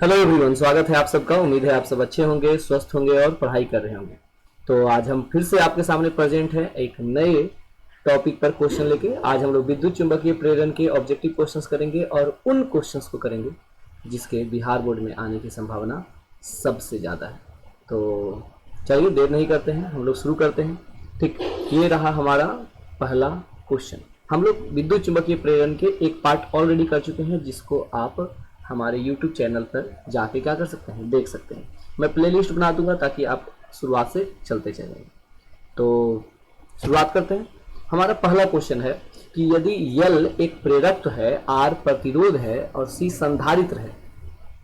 Hello everyone, स्वागत है आप सबका। उम्मीद है आप सब अच्छे होंगे, स्वस्थ होंगे और पढ़ाई कर रहे होंगे। तो आज हम फिर से आपके सामने प्रेजेंट हैं एक नए टॉपिक पर क्वेश्चन लेके। आज हम लोग विद्युत चुंबकीय प्रेरण के ऑब्जेक्टिव क्वेश्चंस करेंगे और उन क्वेश्चंस को करेंगे जिसके बिहार बोर्ड में आने की संभावना सबसे ज़्यादा है। तो चलिए देर नहीं करते हैं, हम लोग शुरू करते हैं। ठीक, ये रहा हमारा पहला क्वेश्चन। हम लोग विद्युत चुंबकीय प्रेरण के एक पार्ट ऑलरेडी कर चुके हैं, जिसको आप हमारे YouTube चैनल पर जाके क्या कर सकते हैं, देख सकते हैं। मैं प्लेलिस्ट बना दूंगा ताकि आप शुरुआत से चलते चलेंगे। तो शुरुआत करते हैं। हमारा पहला क्वेश्चन है कि यदि L एक प्रेरकत्व है, R प्रतिरोध है और C संधारित्र है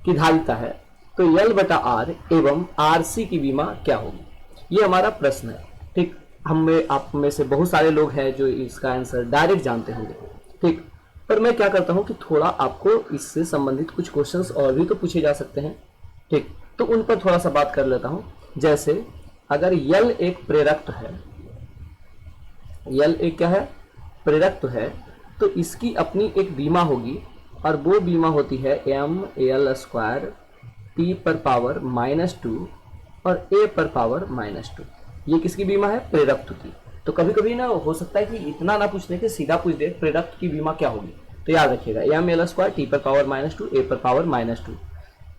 की धारिता है, तो L बटा R एवं RC की विमा क्या होगी? ये हमारा प्रश्न है। ठीक, हम में आप में से बहुत सारे लोग हैं जो इसका आंसर डायरेक्ट जानते होंगे। ठीक, पर मैं क्या करता हूं कि थोड़ा आपको इससे संबंधित कुछ क्वेश्चंस और भी तो पूछे जा सकते हैं। ठीक, तो उन पर थोड़ा सा बात कर लेता हूं। जैसे अगर L एक प्रेरकत्व है, L एक क्या है, प्रेरकत्व है, तो इसकी अपनी एक बीमा होगी और वो बीमा होती है ML² T पर पावर -2 और A पर पावर -2। ये किसकी बीमा है? प्रेरकत्व की। तो कभी कभी ना हो सकता है कि इतना ना पूछने के सीधा पूछ दे प्रेरकत्व की बीमा क्या होगी। तो याद रखिएगा ML² T पर पावर -2 A पर पावर -2।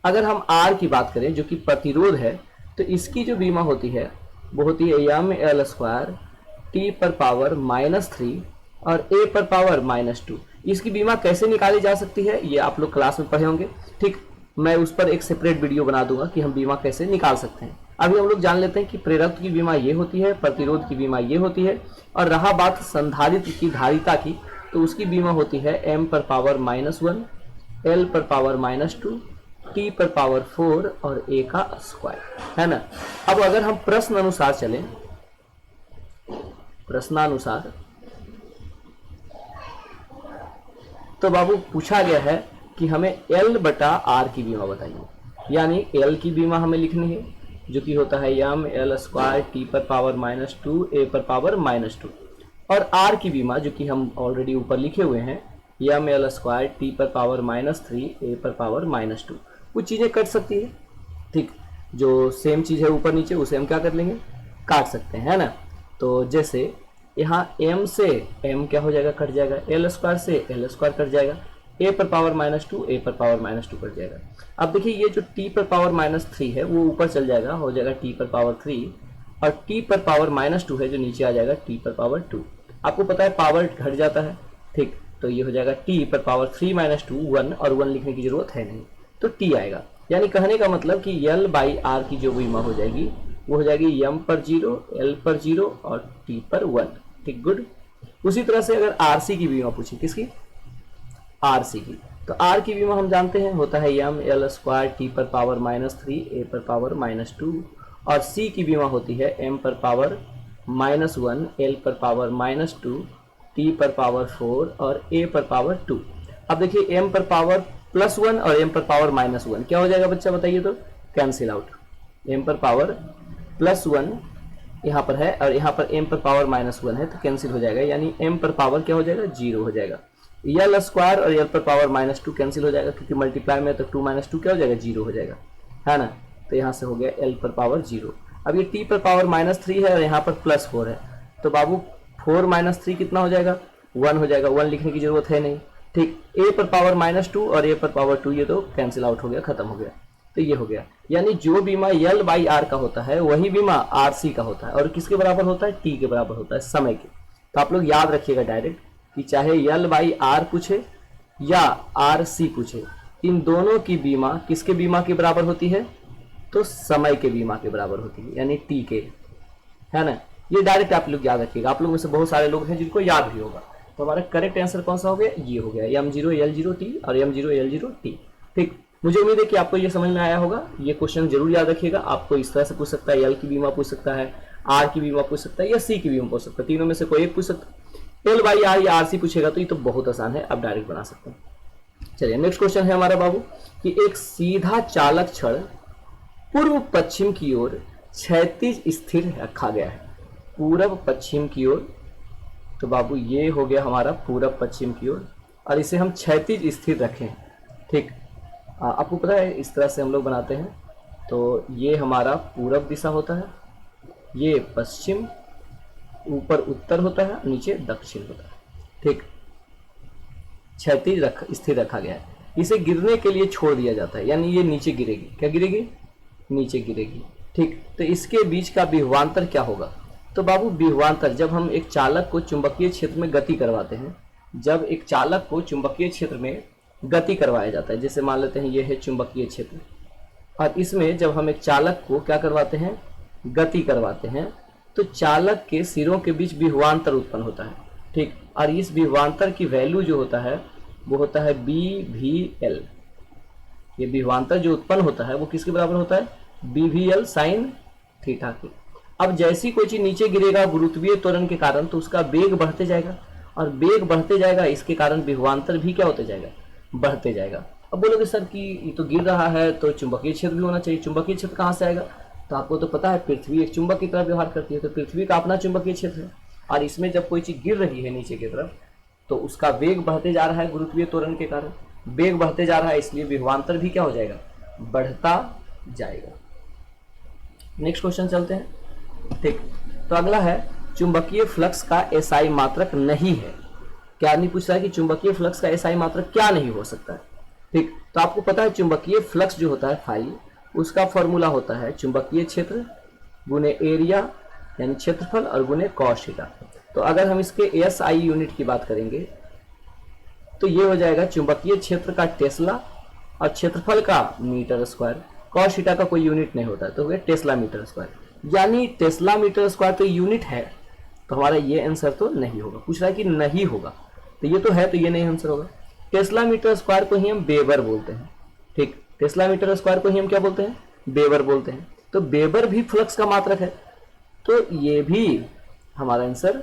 अगर हम R की बात करें जो कि प्रतिरोध है, तो इसकी जो बीमा होती है वो होती है ML² T पर पावर -3 और A पर पावर -2। इसकी बीमा कैसे निकाली जा सकती है ये आप लोग क्लास में पढ़े होंगे। ठीक, मैं उस पर एक सेपरेट वीडियो बना दूंगा कि हम बीमा कैसे निकाल सकते हैं। अभी हम लोग जान लेते हैं कि प्रेरकत्व की बीमा ये होती है, प्रतिरोध की बीमा ये होती है, और रहा बात संधारित्र की धारिता की, तो उसकी बीमा होती है M पर पावर -1, L पर पावर -2, T पर पावर 4 और A का स्क्वायर, है ना। अब अगर हम प्रश्न अनुसार चलें, प्रश्नानुसार, तो बाबू पूछा गया है कि हमें L बटा R की बीमा बताइए। यानी L की बीमा हमें लिखनी है जो कि होता है ML² T पर पावर -2 A पर पावर -2, और R की बीमा जो कि हम ऑलरेडी ऊपर लिखे हुए हैं ML² T पर पावर -3 A पर पावर -2। कुछ चीज़ें कट सकती है। ठीक, जो सेम चीज़ है ऊपर नीचे उसे हम क्या कर लेंगे, काट सकते हैं, है ना। तो जैसे यहाँ M से M क्या हो जाएगा, कट जाएगा, L² से L² कट जाएगा, A पर पावर -2 A पर पावर -2 कट जाएगा। अब देखिए ये जो T पर पावर -3 है वो ऊपर चल जाएगा, हो जाएगा T पर पावर 3, और T पर पावर -2 है जो नीचे आ जाएगा T पर पावर 2। आपको पता है पावर घट जाता है। ठीक, तो ये हो जाएगा T पर पावर 3 -2 1, और 1 लिखने की जरूरत है नहीं, तो T आएगा। यानी कहने का मतलब कि L बाई R की जो बीमा हो जाएगी वो हो जाएगी M पर 0, L पर 0 और T पर 1। ठीक, गुड। उसी तरह से अगर RC की बीमा पूछी, किसकी? RC की, तो R की बीमा हम जानते हैं होता है ML² T पर पावर -3 A पर पावर -2, और C की बीमा होती है M पर पावर -1 L पर पावर -2 T पर पावर 4 और A पर पावर 2। अब देखिए M पर पावर +1 और M पर पावर -1 क्या हो जाएगा बच्चा, बताइए तो? Cancel out. M पर पावर +1 यहाँ पर है और यहाँ पर M पर पावर -1 है, तो कैंसिल हो जाएगा। यानी M पर पावर क्या हो जाएगा, 0 हो जाएगा। L² और L पर पावर -2 कैंसिल हो जाएगा क्योंकि मल्टीप्लाई में, तो 2 - 2 क्या हो जाएगा, 0 हो जाएगा, है ना। तो यहाँ से हो गया L पर पावर 0। अब ये T पर पावर -3 है और यहाँ पर +4 है, तो बाबू 4 - 3 कितना हो जाएगा, 1 हो जाएगा। 1 लिखने की जरूरत है नहीं। ठीक, A पर पावर -2 और A पर पावर 2 ये तो कैंसिल आउट हो गया, खत्म हो गया। तो ये हो गया। यानी जो बीमा L बाई R का होता है वही बीमा RC का होता है, और किसके बराबर होता है, T के बराबर होता है, समय के। तो आप लोग याद रखिएगा डायरेक्ट कि चाहे L बाई R पूछे या RC पूछे, इन दोनों की बीमा किसके बीमा के बराबर होती है, तो समय के बीमा के बराबर होती है, यानी T के, है ना। ये डायरेक्ट आप लोग याद रखिएगा। आप लोग में से बहुत सारे लोग हैं जिनको याद भी होगा। तो हमारा करेक्ट आंसर कौन सा हो गया, ये हो गया M0 L0 T और M0 L0 T। ठीक, मुझे उम्मीद है कि आपको ये समझ में आया होगा। ये क्वेश्चन जरूर याद रखिएगा। आपको इस तरह से पूछ सकता है, L की बीमा पूछ सकता है, R की बीमा पूछ सकता है, या C की बीमा पूछ सकता है। तीनों में से कोई एक पूछ सकता है। L बाई R या RC पूछेगा तो ये तो बहुत आसान है, आप डायरेक्ट बना सकते हैं। चलिए नेक्स्ट क्वेश्चन है हमारा बाबू कि एक सीधा चालक छड़ पूर्व पश्चिम की ओर क्षैतिज स्थिर रखा गया है। पूरब पश्चिम की ओर, तो बाबू ये हो गया हमारा पूरब पश्चिम की ओर, और इसे हम क्षैतिज स्थिर रखें। ठीक, आपको पता है इस तरह से हम लोग बनाते हैं। तो ये हमारा पूरब दिशा होता है, ये पश्चिम, ऊपर उत्तर होता है, नीचे दक्षिण होता है। ठीक, क्षैतिज स्थिर रखा गया है। इसे गिरने के लिए छोड़ दिया जाता है, यानी ये नीचे गिरेगी। क्या गिरेगी? नीचे गिरेगी। ठीक, तो इसके बीच का विभवांतर क्या होगा? तो बाबू विभवांतर, जब हम एक चालक को चुंबकीय क्षेत्र में गति करवाते हैं, जब एक चालक को चुंबकीय क्षेत्र में गति करवाया जाता है, जैसे मान लेते हैं ये है चुंबकीय क्षेत्र, और इसमें जब हम एक चालक को क्या करवाते हैं? गति करवाते हैं, तो चालक के सिरों के बीच विभवांतर उत्पन्न होता है। ठीक, और इस विभवांतर की वैल्यू जो होता है वो होता है BVL। ये विभवांतर जो उत्पन्न होता है वो किसके बराबर होता है? BVL साइन थीटा के। अब जैसी कोई चीज नीचे गिरेगा गुरुत्वीय त्वरण के कारण, तो उसका वेग बढ़ते जाएगा, और वेग बढ़ते जाएगा, इसके कारण विभवांतर भी क्या होते जाएगा? बढ़ते जाएगा। अब बोलोगे सर कि ये तो गिर रहा है तो चुंबकीय क्षेत्र भी होना चाहिए, चुंबकीय क्षेत्र कहाँ से आएगा? तो आपको तो पता है पृथ्वी एक चुंबक की तरह व्यवहार करती है, तो पृथ्वी का अपना चुंबकीय क्षेत्र है, और इसमें जब कोई चीज गिर रही है नीचे की तरफ, तो उसका वेग बढ़ते जा रहा है गुरुत्वीय त्वरण के कारण, वेग बढ़ते जा रहा है, इसलिए विभवांतर भी क्या हो जाएगा? बढ़ता जाएगा। नेक्स्ट क्वेश्चन चलते हैं। ठीक, तो अगला है चुंबकीय फ्लक्स का एसआई मात्रक नहीं है। क्या नहीं पूछ रहा है कि चुंबकीय फ्लक्स का एसआई मात्रक क्या नहीं हो सकता है? ठीक, तो आपको पता है चुंबकीय फ्लक्स जो होता है फाई, उसका फॉर्मूला होता है चुंबकीय क्षेत्र गुने एरिया यानी क्षेत्रफल और गुने कॉस थीटा। तो अगर हम इसके एसआई यूनिट की बात करेंगे तो ये हो जाएगा चुंबकीय क्षेत्र का टेस्ला और क्षेत्रफल का मीटर स्क्वायर। कॉस थीटा का कोई यूनिट नहीं होता है, तो वे टेस्ला मीटर स्क्वायर, यानी टेस्ला मीटर स्क्वायर तो यूनिट है, तो हमारा ये आंसर तो नहीं होगा। पूछ रहा है कि नहीं होगा, तो ये तो है, तो ये नहीं आंसर होगा। टेस्ला मीटर स्क्वायर को ही हम वेबर बोलते हैं। ठीक, टेस्ला मीटर स्क्वायर को ही हम क्या बोलते हैं? वेबर बोलते हैं। तो वेबर भी फ्लक्स का मात्रक है, तो ये भी हमारा आंसर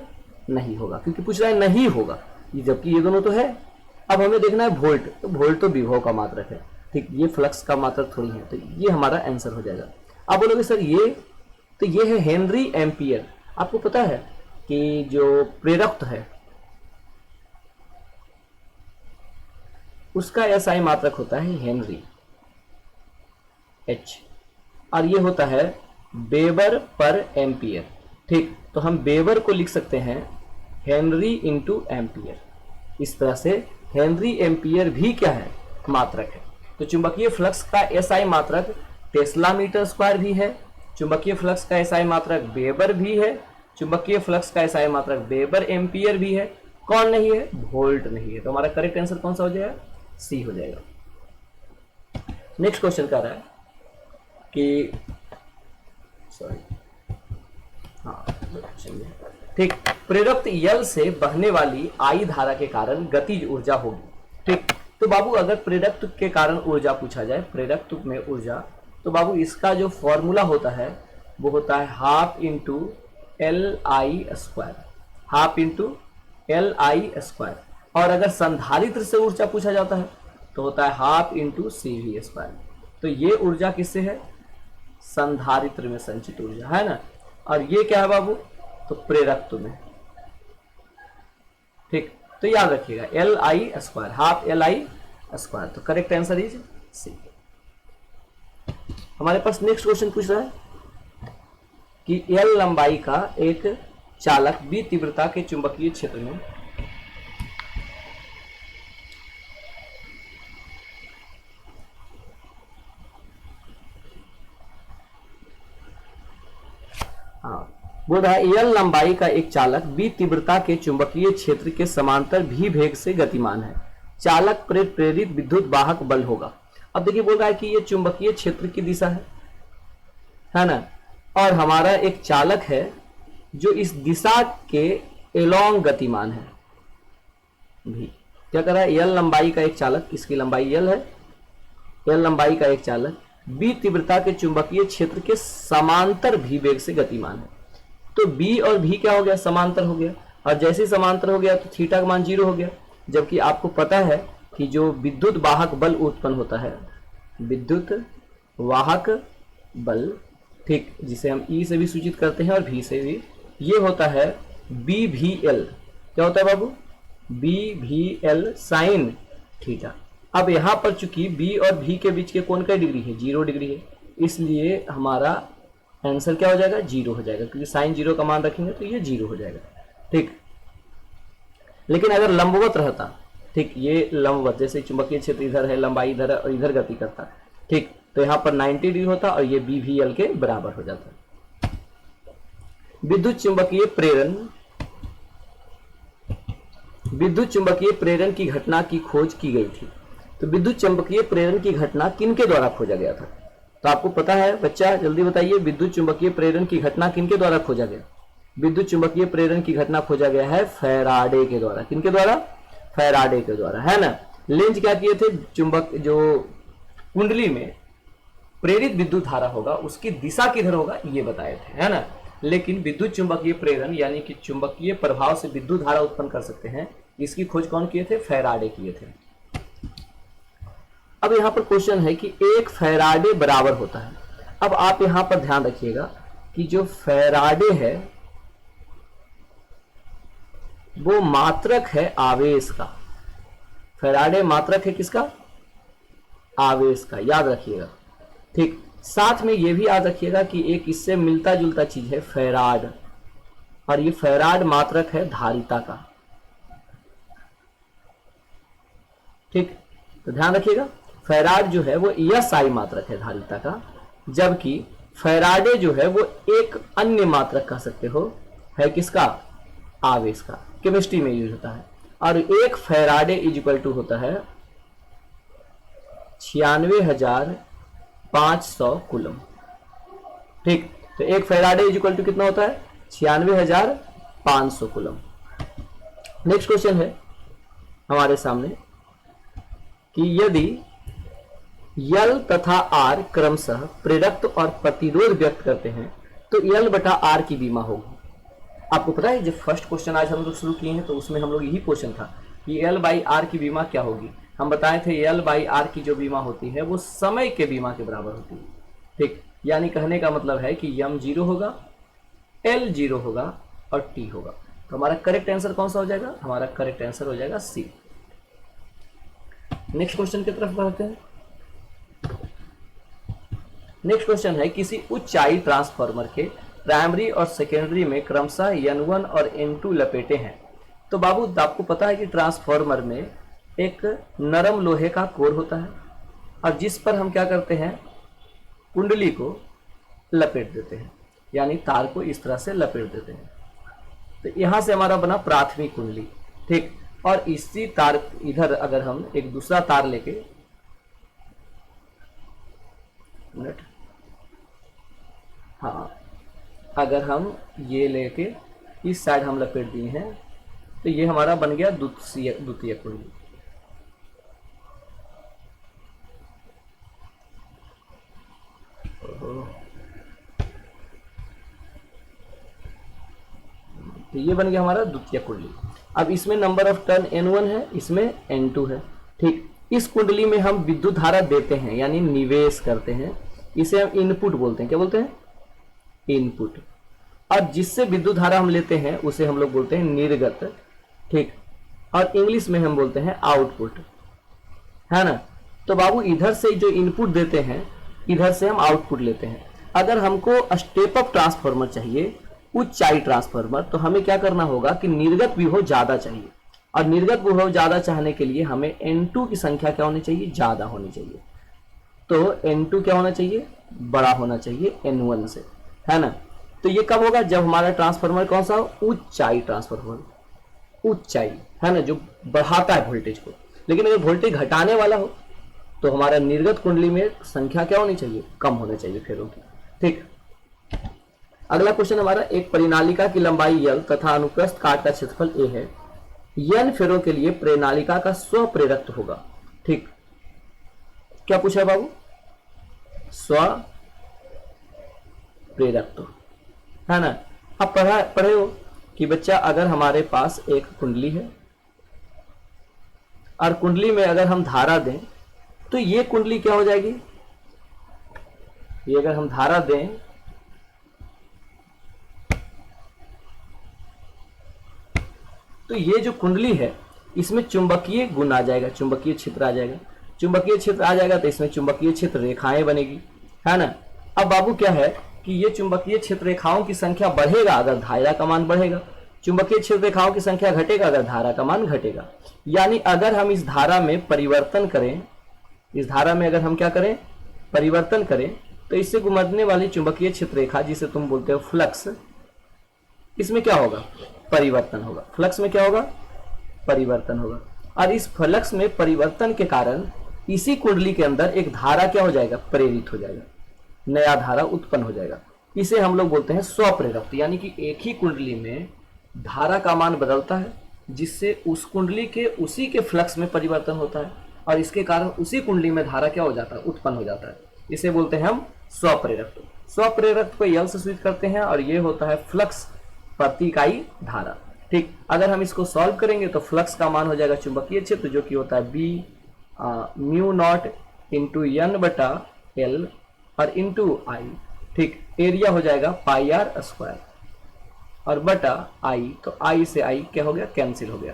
नहीं होगा, क्योंकि पूछ रहा है नहीं होगा, जबकि ये दोनों तो है। अब हमें देखना है वोल्ट, तो वोल्ट तो विभव का मात्रक है। ठीक, ये फ्लक्स का मात्रक थोड़ी है, तो ये हमारा आंसर हो जाएगा। अब बोलोगे सर ये तो ये है हेनरी एम्पियर। आपको पता है कि जो प्रेरक है उसका एसआई मात्रक होता है हेनरी H, और ये होता है वेबर पर एम्पियर। ठीक, तो हम वेबर को लिख सकते हैं हेनरी इंटू एम्पियर। इस तरह से हेनरी एम्पियर भी क्या है? मात्रक है। तो चुंबकीय फ्लक्स का एसआई मात्रक टेस्ला मीटर स्क्वायर भी है, चुंबकीय फ्लक्स का एसआई मात्रक वेबर भी है, चुंबकीय फ्लक्स का एसआई मात्रक वेबर एम्पियर भी है। कौन नहीं है? वोल्ट नहीं है। तो हमारा करेक्ट आंसर कौन सा हो जाएगा? सी हो जाएगा। नेक्स्ट क्वेश्चन कह रहा है कि ठीक, प्रेरक यल से बहने वाली आई धारा के कारण गतिज ऊर्जा होगी। ठीक, तो बाबू अगर प्रेरक के कारण ऊर्जा पूछा जाए, प्रेरक में ऊर्जा, तो बाबू इसका जो फॉर्मूला होता है वो होता है half into LI square, half into LI square. और अगर संधारित्र से ऊर्जा पूछा जाता है तो होता है हाफ इंटू CV स्क्वायर। तो ये ऊर्जा किससे है? संधारित्र में संचित ऊर्जा है ना। और ये क्या है बाबू? तो प्रेरकत्व में। ठीक, तो याद रखिएगा LI square, half LI square. तो करेक्ट आंसर इज सी। हमारे पास नेक्स्ट क्वेश्चन पूछ रहा है कि L लंबाई का एक चालक B तीव्रता के चुंबकीय क्षेत्र में बोल रहा है L लंबाई का एक चालक B तीव्रता के चुंबकीय क्षेत्र के समांतर भी वेग से गतिमान है। चालक प्रेरित विद्युत वाहक बल होगा। अब देखिए बोल रहा है कि ये चुंबकीय क्षेत्र की दिशा है ना, और हमारा एक चालक है जो इस दिशा के एलोंग गतिमान है भी। क्या कर रहा है? L लंबाई का एक चालक, इसकी लंबाई L है, L लंबाई का एक चालक B तीव्रता के चुंबकीय क्षेत्र के समांतर भी वेग से गतिमान है। तो B और V क्या हो गया? समांतर हो गया, और जैसे समांतर हो गया तो थीटा का मान 0 हो गया। जबकि आपको पता है कि जो विद्युत वाहक बल उत्पन्न होता है, विद्युत वाहक बल, ठीक, जिसे हम E से भी सूचित करते हैं और V से भी, ये होता है BVL। क्या होता है बाबू? BVL sine theta. अब यहाँ पर चूंकि बी और भी के बीच के कोण का डिग्री है 0 डिग्री है, इसलिए हमारा आंसर क्या हो जाएगा 0 हो जाएगा, क्योंकि साइन 0 का मान रखेंगे तो ये 0 हो जाएगा। ठीक, लेकिन अगर लंबवत रहता, ठीक, ये लंबवत, जैसे चुंबकीय क्षेत्र इधर है, लंबाई इधर है और इधर गति करता, ठीक, तो यहाँ पर 90 डिग्री होता और ये बी भी एल के बराबर हो जाता। विद्युत चुंबकीय प्रेरण, विद्युत चुंबकीय प्रेरण की घटना की खोज की गई थी। तो विद्युत चुंबकीय प्रेरण की घटना किनके द्वारा खोजा गया था? तो आपको पता है बच्चा, जल्दी बताइए, विद्युत चुंबकीय प्रेरण की घटना किनके द्वारा खोजा गया? विद्युत चुंबकीय प्रेरण की घटना खोजा गया है फैराडे के द्वारा। किनके द्वारा? फैराडे के द्वारा, है ना। लेंज क्या किए थे? चुंबक, जो कुंडली में प्रेरित विद्युत धारा होगा उसकी दिशा किधर होगा ये बताए थे, है ना। लेकिन विद्युत चुंबकीय प्रेरण यानी कि चुंबकीय प्रभाव से विद्युत धारा उत्पन्न कर सकते हैं, इसकी खोज कौन किए थे? फैराडे किए थे। अब यहां पर क्वेश्चन है कि एक फैराडे बराबर होता है। अब आप यहां पर ध्यान रखिएगा कि जो फैराडे है वो मात्रक है आवेश का। फैराडे मात्रक है किसका? आवेश का, याद रखिएगा। ठीक, साथ में यह भी याद रखिएगा कि एक इससे मिलता जुलता चीज है फैराड, और ये फैराड मात्रक है धारिता का। ठीक, तो ध्यान रखिएगा, फैराड जो है वो एसआई मात्रक है धारिता का, जबकि फैराडे जो है वो एक अन्य मात्रक कह सकते हो है किसका? आवेश का। केमिस्ट्री में यूज होता है। और एक फैराडे इज इक्वल टू होता है 96,500 कूलम। ठीक, तो एक फैराडे इज इक्वल टू कितना होता है? 96,500 कूलम। नेक्स्ट क्वेश्चन है हमारे सामने कि यदि यल तथा आर क्रमशः प्रेरकत्व और प्रतिरोध व्यक्त करते हैं तो यल बटा आर की विमा होगी। आपको पता है जब फर्स्ट क्वेश्चन आज हम लोग शुरू किए हैं तो उसमें हम लोग यही क्वेश्चन था कि एल बाई आर की विमा क्या होगी। हम बताए थे एल बाई आर की जो विमा होती है वो समय के विमा के बराबर होती है। ठीक, यानी कहने का मतलब है कि यम 0 होगा, एल 0 होगा और टी होगा। तो हमारा करेक्ट आंसर कौन सा हो जाएगा? हमारा करेक्ट आंसर हो जाएगा सी। नेक्स्ट क्वेश्चन की तरफ बढ़ते हैं। नेक्स्ट क्वेश्चन है किसी ऊंचाई ट्रांसफार्मर के प्राइमरी और सेकेंडरी में क्रमशः N1 और N2 लपेटे हैं। तो बाबू आपको पता है कि ट्रांसफार्मर में एक नरम लोहे का कोर होता है और जिस पर हम क्या करते हैं? कुंडली को लपेट देते हैं, यानी तार को इस तरह से लपेट देते हैं। तो यहां से हमारा बना प्राथमिक कुंडली। ठीक, और इसी तार इधर अगर हम एक दूसरा तार लेके, हाँ, अगर हम ये लेके इस साइड हम लपेट दिए हैं तो ये हमारा बन गया द्वितीय कुंडली। तो ये बन गया हमारा द्वितीय कुंडली। अब इसमें नंबर ऑफ टर्न N1 है, इसमें N2 है। ठीक, इस कुंडली में हम विद्युत धारा देते हैं यानी निवेश करते हैं, इसे हम इनपुट बोलते हैं। क्या बोलते हैं? इनपुट। और जिससे विद्युत धारा हम लेते हैं उसे हम लोग बोलते हैं निर्गत। ठीक, और इंग्लिश में हम बोलते हैं आउटपुट, है ना। तो बाबू इधर से जो इनपुट देते हैं इधर से हम आउटपुट लेते हैं। अगर हमको स्टेप अप ट्रांसफार्मर चाहिए, ऊंचाई ट्रांसफार्मर, तो हमें क्या करना होगा कि निर्गत विभव ज्यादा चाहिए, और निर्गत विभव ज्यादा चाहने के लिए हमें N2 की संख्या क्या होनी चाहिए? ज्यादा होनी चाहिए। तो N2 क्या होना चाहिए? बड़ा होना चाहिए N1 से, है ना। तो ये कब होगा? जब हमारा ट्रांसफार्मर कौन सा हो? ऊंचाई ट्रांसफार्मर, ऊंचाई, है ना, जो बढ़ाता है वोल्टेज को। लेकिन अगर वोल्टेज घटाने वाला हो तो हमारा निर्गत कुंडली में संख्या क्या होनी चाहिए? कम होनी चाहिए फेरों की। ठीक, अगला क्वेश्चन हमारा, एक परिनालिका की लंबाई L तथा अनुप्रस्थ काट का क्षेत्रफल A है। N फेरों के लिए परिनालिका का स्व प्रेरकत्व होगा। ठीक, क्या पूछा है बाबू? स्व प्रेरकत्व, है ना। अब पढ़े हो कि बच्चा अगर हमारे पास एक कुंडली है और कुंडली में अगर हम धारा दें तो ये कुंडली क्या हो जाएगी? ये अगर हम धारा दें तो ये जो कुंडली है इसमें चुंबकीय गुण आ जाएगा, चुंबकीय क्षेत्र आ जाएगा। चुंबकीय क्षेत्र आ जाएगा तो इसमें चुंबकीय क्षेत्र रेखाएं बनेगी, है ना। अब बाबू क्या है कि ये चुंबकीय क्षेत्र रेखाओं की संख्या बढ़ेगा अगर धारा का मान बढ़ेगा, चुंबकीय क्षेत्र रेखाओं की संख्या घटेगा अगर धारा का मान घटेगा। यानी अगर हम इस धारा में परिवर्तन करें, इस धारा में अगर हम क्या करें, परिवर्तन करें, तो इससे गुजरने वाली चुंबकीय क्षेत्र रेखा जिसे तुम बोलते हो फ्लक्स, इसमें क्या होगा, परिवर्तन होगा। फ्लक्स में क्या होगा, परिवर्तन होगा। और इस फ्लक्स में परिवर्तन के कारण इसी कुंडली के अंदर एक धारा क्या हो जाएगा, प्रेरित हो जाएगा, नया धारा उत्पन्न हो जाएगा। इसे हम लोग बोलते हैं स्वप्रेरक। यानी कि एक ही कुंडली में धारा का मान बदलता है जिससे उस कुंडली के उसी के फ्लक्स में परिवर्तन होता है और इसके कारण उसी कुंडली में धारा क्या हो जाता है, उत्पन्न हो जाता है। इसे बोलते हैं हम स्वप्रेरक। स्वप्रेरक को यल से सूचित करते हैं और ये होता है फ्लक्स प्रति इकाई धारा। ठीक, अगर हम इसको सॉल्व करेंगे तो फ्लक्स का मान हो जाएगा चुंबकीय क्षेत्र जो कि होता है B mu naught into N बटा एल और इंटू आई। ठीक, एरिया हो जाएगा पाई आर स्क्वायर और बटा आई, तो आई से आई क्या हो गया, कैंसिल हो गया,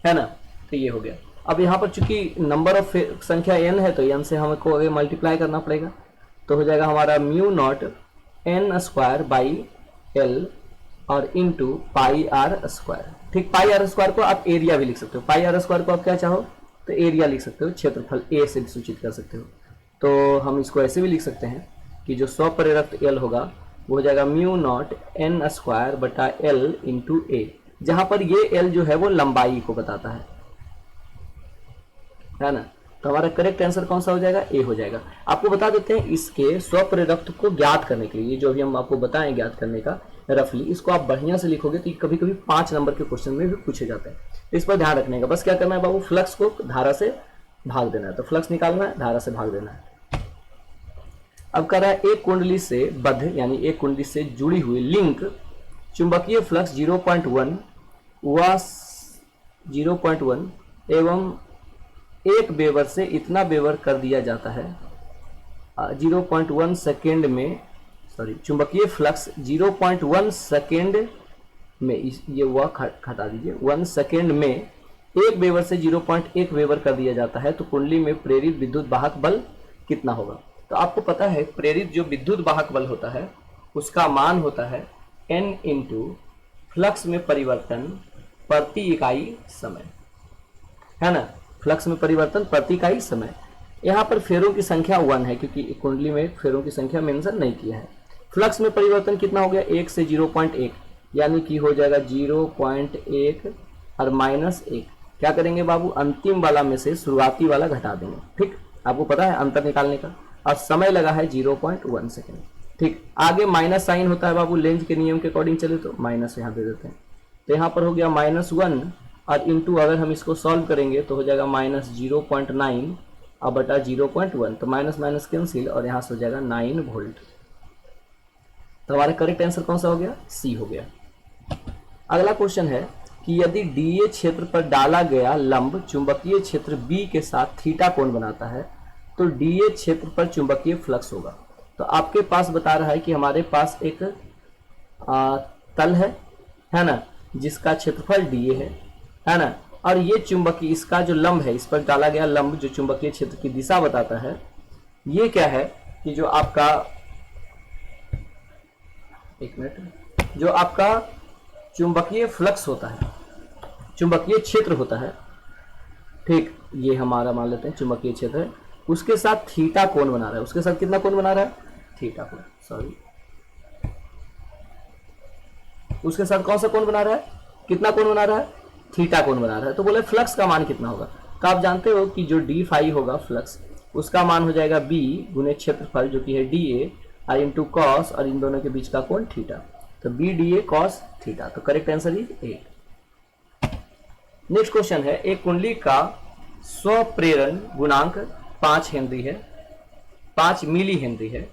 है ना। तो ये हो गया। अब यहाँ पर चूंकि नंबर ऑफ संख्या n है तो n से हमको आगे मल्टीप्लाई करना पड़ेगा, तो हो जाएगा हमारा mu not an square by L और इंटू पाई आर स्क्वायर। ठीक, पाई आर स्क्वायर को आप एरिया भी लिख सकते हो, पाई आर स्क्वायर को आप क्या चाहो तो एरिया लिख सकते हो, क्षेत्रफल ए से भी सूचित कर सकते हो। तो हम इसको ऐसे भी लिख सकते हैं कि जो स्वप्रेरक एल होगा वो हो जाएगा म्यू नॉट एन स्क्वायर बटा एल इंटू ए, जहां पर ये एल जो है वो लंबाई को बताता है ना। तो हमारा करेक्ट आंसर कौन सा हो जाएगा, ए हो जाएगा। आपको बता देते हैं इसके स्वप्रेरक को ज्ञात करने के लिए, ये जो अभी हम आपको बताएं ज्ञात करने का रफली, इसको आप बढ़िया से लिखोगे तो कभी कभी 5 नंबर के क्वेश्चन में भी पूछे जाते हैं। इस पर ध्यान रखने का, बस क्या करना है बाबू, फ्लक्स को धारा से भाग देना है। तो फ्लक्स निकालना है, धारा से भाग देना है। अब कह रहा है एक कुंडली से बद्ध यानी एक कुंडली से जुड़ी हुई लिंक चुंबकीय फ्लक्स 0.1 व 0.1 एवं 1 वेबर से इतना वेबर कर दिया जाता है 0.1 सेकेंड में, सॉरी चुंबकीय फ्लक्स 0.1 सेकेंड में, ये हुआ हटा दीजिए, 1 सेकेंड में 1 वेबर से 0.1 वेबर कर दिया जाता है तो कुंडली में प्रेरित विद्युत वाहक बल कितना होगा। तो आपको पता है प्रेरित जो विद्युत वाहक बल होता है उसका मान होता है n इंटू फ्लक्स में परिवर्तन प्रति इकाई समय, है ना। फ्लक्स में परिवर्तन प्रति इकाई समय। यहाँ पर फेरों की संख्या 1 है क्योंकि कुंडली में फेरों की संख्या मेंशन नहीं किया है। फ्लक्स में परिवर्तन कितना हो गया, 1 से 0.1 यानी कि हो जाएगा 0.1 और -1। क्या करेंगे बाबू, अंतिम वाला में से शुरुआती वाला घटा देंगे। ठीक, आपको पता है अंतर निकालने का। और समय लगा है 0.1 सेकेंड। ठीक, आगे माइनस साइन होता है बाबू, लेंज के नियम के अकॉर्डिंग चले तो माइनस यहाँ दे देते हैं। तो यहाँ पर हो गया -1 और इंटू अगर हम इसको सॉल्व करेंगे तो हो जाएगा -0.9 और बटा 0.1, तो माइनस माइनस कैंसिल और यहाँ से हो जाएगा 9 वोल्ट। तो हमारा करेक्ट आंसर कौन सा हो गया, सी हो गया। अगला क्वेश्चन है कि यदि डीए क्षेत्र पर डाला गया लंब चुंबकीय क्षेत्र बी के साथ थीटा कोण बनाता है तो डीए क्षेत्र पर चुंबकीय फ्लक्स होगा। तो आपके पास बता रहा है कि हमारे पास एक तल है ना, जिसका क्षेत्रफल डीए है ना, और ये चुंबकीय इसका जो लंब है, इस पर डाला गया लंब जो चुंबकीय क्षेत्र की दिशा बताता है, ये क्या है कि जो आपका, एक मिनट, जो आपका चुंबकीय फ्लक्स होता है, चुंबकीय क्षेत्र होता है, ठीक, ये हमारा मान लेते हैं चुंबकीय क्षेत्र है, उसके साथ थीटा कोण बना रहा है। उसके साथ कितना कोण बना रहा है, थीटा कोण, सॉरी, उसके साथ कौन सा कोण बना रहा है, कितना कोण बना रहा है, थीटा कोण बना रहा है। तो बोले फ्लक्स का मान कितना होगा। तो आप जानते हो कि जो डी फाई होगा फ्लक्स, उसका मान हो जाएगा बी गुने क्षेत्रफल जो कि है डी ए और इंटू कॉस और इन दोनों के बीच का कोण थीटा, तो B D A cos theta. तो correct answer is 8। Next question है, एक कुंडली का स्वप्रेरण गुणांक 5 हेनरी है, 5 मिली हेनरी है।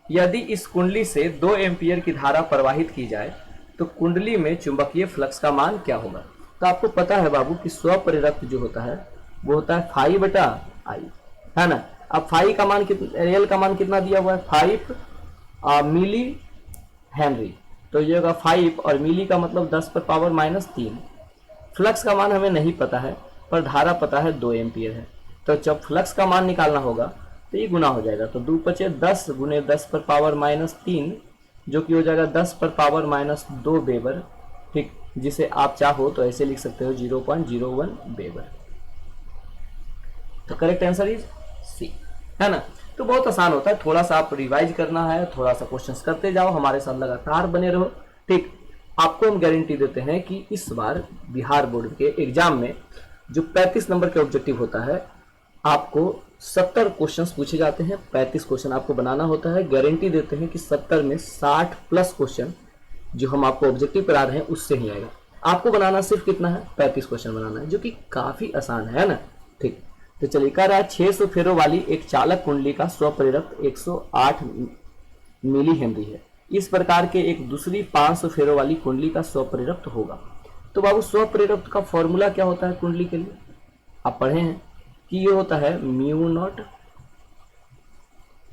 यदि इस कुंडली से 2 एम्पियर की धारा प्रवाहित की जाए तो कुंडली में चुंबकीय फ्लक्स का मान क्या होगा। तो आपको पता है बाबू कि स्वप्रेरक जो होता है वो होता है फाई बटा आई, है ना। अब फाई का मान कितना, एल का मान कितना दिया हुआ है, 5 मिली हेनरी, तो ये होगा 5 और मिली का मतलब 10 पर पावर -3। फ्लक्स का मान हमें नहीं पता है, पर धारा पता है 2 एम्पियर है। तो जब फ्लक्स का मान निकालना होगा तो ये गुना हो जाएगा, तो 2 पचे 10 गुने 10 पर पावर -3 जो कि हो जाएगा 10 पर पावर -2 वेबर, ठीक, जिसे आप चाहो तो ऐसे लिख सकते हो 0.01 वेबर। तो करेक्ट आंसर इज सी, है ना। तो बहुत आसान होता है, थोड़ा सा आप रिवाइज करना है, थोड़ा सा क्वेश्चंस करते जाओ, हमारे साथ लगातार बने रहो, ठीक। आपको हम गारंटी देते हैं कि इस बार बिहार बोर्ड के एग्जाम में जो 35 नंबर के ऑब्जेक्टिव होता है, आपको 70 क्वेश्चंस पूछे जाते हैं, 35 क्वेश्चन आपको बनाना होता है। गारंटी देते हैं कि 70 में 60 प्लस क्वेश्चन जो हम आपको ऑब्जेक्टिव करा रहे हैं उससे ही आएगा। आपको बनाना सिर्फ कितना है, 35 क्वेश्चन बनाना है, जो कि काफी आसान है ना, ठीक। तो चलिए, कह रहा है 600 फेरों वाली एक चालक कुंडली का स्वप्रेरक 108 मिली हेनरी है। इस प्रकार के एक दूसरी 500 फेरों वाली कुंडली का स्वप्रेरक होगा। तो बाबू स्वप्रेरक का फॉर्मूला क्या होता है कुंडली के लिए, आप पढ़े हैं कि ये होता है mu naught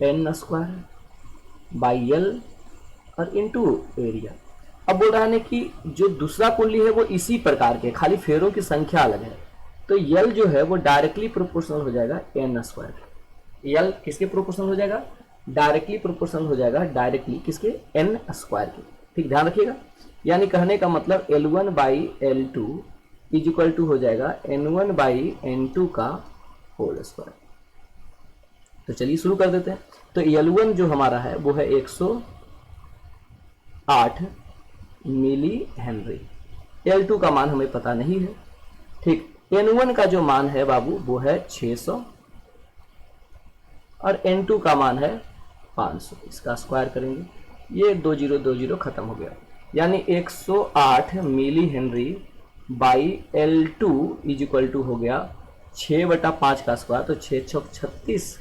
n square by L और इनटू एरिया। अब बोल रहा है ना कि जो दूसरा कुंडली है वो इसी प्रकार के, खाली फेरों की संख्या अलग है। तो यल जो है वो डायरेक्टली प्रोपोर्शनल हो जाएगा n स्क्वायर। यल किसके प्रोपोर्शनल हो जाएगा, डायरेक्टली प्रोपोर्शनल हो जाएगा, डायरेक्टली किसके, n स्क्वायर के, ठीक, ध्यान रखिएगा। यानी कहने का मतलब L1 by L2 is equal to हो जाएगा N1 बाई N2 का होल स्क्वायर। तो चलिए शुरू कर देते हैं। तो L1 जो हमारा है वो है 108 मिली हेनरी, L2 का मान हमें पता नहीं है, ठीक। N1 का जो मान है बाबू वो है 600 और N2 का मान है 500। इसका स्क्वायर करेंगे, ये 20 खत्म हो गया, यानी 108 milli henry by L2 is equal to हो गया 6/5 का स्क्वायर, तो 6 छक 36,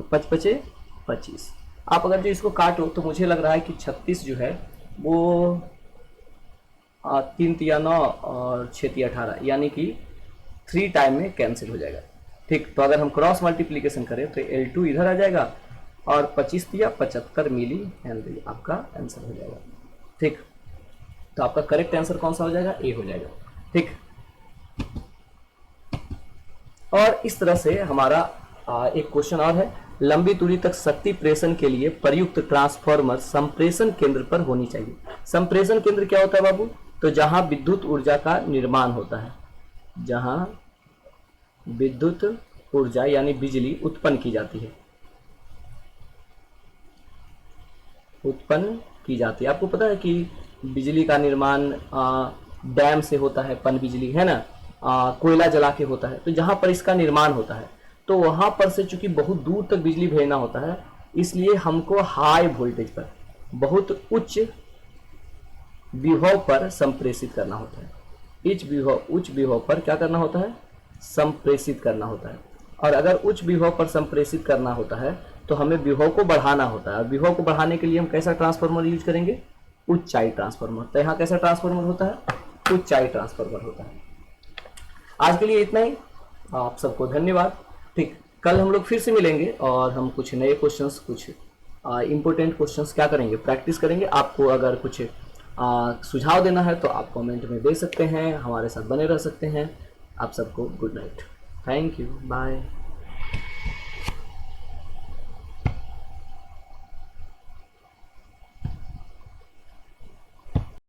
5 पचे 25। आप अगर जो इसको काटो तो मुझे लग रहा है कि 36 जो है वो 3 तिया 9 और 6 तिया 18, यानी कि 3 टाइम में कैंसिल हो जाएगा, ठीक। तो अगर हम क्रॉस मल्टीप्लीकेशन करें तो L2 इधर आ जाएगा और 25 तिया 75 मिली हेनरी आपका आंसर हो जाएगा, ठीक। तो आपका करेक्ट आंसर कौन सा हो जाएगा, ए हो जाएगा, ठीक। और इस तरह से हमारा एक क्वेश्चन और है, लंबी दूरी तक शक्ति प्रेषण के लिए प्रयुक्त ट्रांसफार्मर संप्रेषण केंद्र पर होनी चाहिए। संप्रेषण केंद्र क्या होता है बाबू, तो जहां विद्युत ऊर्जा का निर्माण होता है, जहां विद्युत ऊर्जा यानी बिजली उत्पन्न की जाती है, उत्पन्न की जाती है। आपको पता है कि बिजली का निर्माण डैम से होता है, पन बिजली है ना, कोयला जला के होता है। तो जहां पर इसका निर्माण होता है तो वहां पर से चूंकि बहुत दूर तक बिजली भेजना होता है, इसलिए हमको हाई वोल्टेज पर, बहुत उच्च विभव पर संप्रेषित करना होता है। उच्च विभव पर क्या करना होता है, संप्रेषित करना होता है। और अगर उच्च विभव पर संप्रेषित करना होता है तो हमें विभव को बढ़ाना होता है। विभव को बढ़ाने के लिए हम कैसा ट्रांसफार्मर यूज करेंगे, ऊंचाई ट्रांसफार्मर। तो यहाँ कैसा ट्रांसफार्मर होता है, ऊंचाई ट्रांसफार्मर होता है। आज के लिए इतना ही, आप सबको धन्यवाद, ठीक। कल हम लोग फिर से मिलेंगे और हम कुछ नए क्वेश्चंस, कुछ इंपॉर्टेंट क्वेश्चंस क्या करेंगे, प्रैक्टिस करेंगे। आपको अगर कुछ सुझाव देना है तो आप कमेंट में दे सकते हैं, हमारे साथ बने रह सकते हैं। आप सबको good night, thank you, bye.